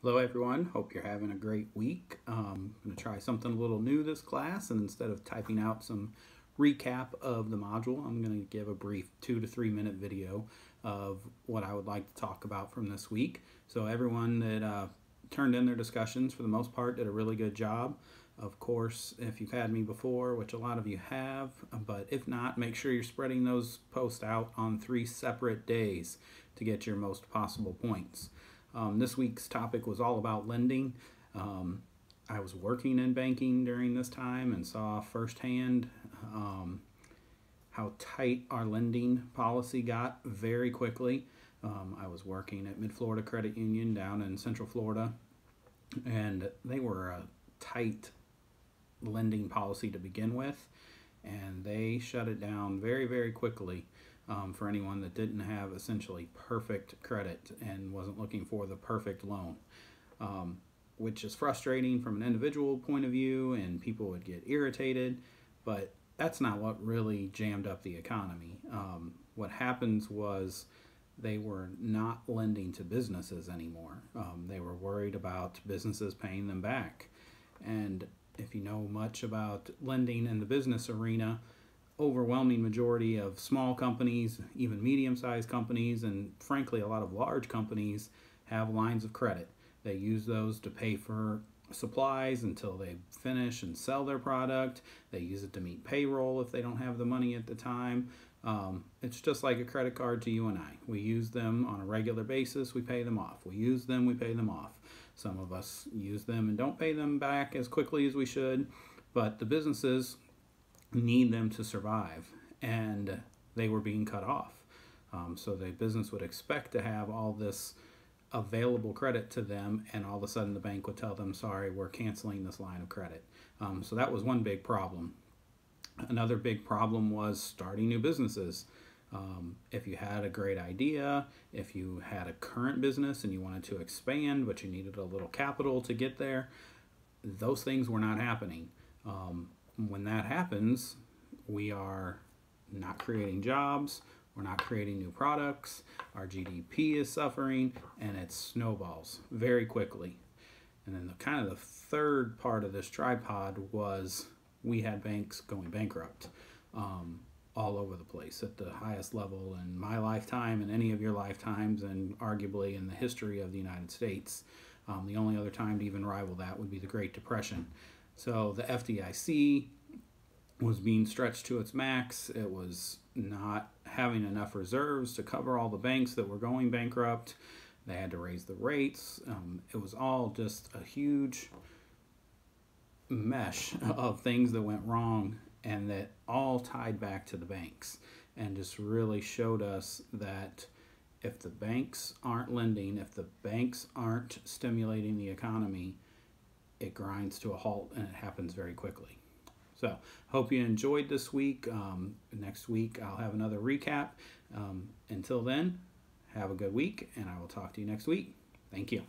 Hello everyone, hope you're having a great week. I'm going to try something a little new this class, and instead of typing out some recap of the module, I'm going to give a brief 2 to 3 minute video of what I would like to talk about from this week. So everyone that turned in their discussions for the most part did a really good job. Of course, if you've had me before, which a lot of you have, but if not, make sure you're spreading those posts out on 3 separate days to get your most possible points. This week's topic was all about lending. I was working in banking during this time and saw firsthand how tight our lending policy got very quickly. I was working at Mid-Florida Credit Union down in Central Florida, and they were a tight lending policy to begin with, and they shut it down very, very quickly. For anyone that didn't have essentially perfect credit and wasn't looking for the perfect loan, which is frustrating from an individual point of view, and people would get irritated, but that's not what really jammed up the economy. What happens was they were not lending to businesses anymore. They were worried about businesses paying them back. And if you know much about lending in the business arena, overwhelming majority of small companies, even medium-sized companies, and frankly a lot of large companies have lines of credit. They use those to pay for supplies until they finish and sell their product. They use it to meet payroll if they don't have the money at the time. It's just like a credit card to you and I. We use them on a regular basis, we pay them off. We use them, we pay them off. Some of us use them and don't pay them back as quickly as we should, but the businesses need them to survive, and they were being cut off. So the business would expect to have all this available credit to them, and all of a sudden the bank would tell them, sorry, we're canceling this line of credit. So that was one big problem. Another big problem was starting new businesses. If you had a great idea, if you had a current business and you wanted to expand but you needed a little capital to get there, those things were not happening. When that happens, we are not creating jobs, we're not creating new products, our GDP is suffering, and it snowballs very quickly. And then the third part of this tripod was we had banks going bankrupt all over the place at the highest level in my lifetime and any of your lifetimes, and arguably in the history of the United States. The only other time to even rival that would be the Great Depression. So the FDIC was being stretched to its max. It was not having enough reserves to cover all the banks that were going bankrupt. They had to raise the rates. It was all just a huge mesh of things that went wrong, and that all tied back to the banks, and just really showed us that if the banks aren't lending, if the banks aren't stimulating the economy, it grinds to a halt, and it happens very quickly. So hope you enjoyed this week. Next week I'll have another recap. Until then, have a good week, and I will talk to you next week. Thank you.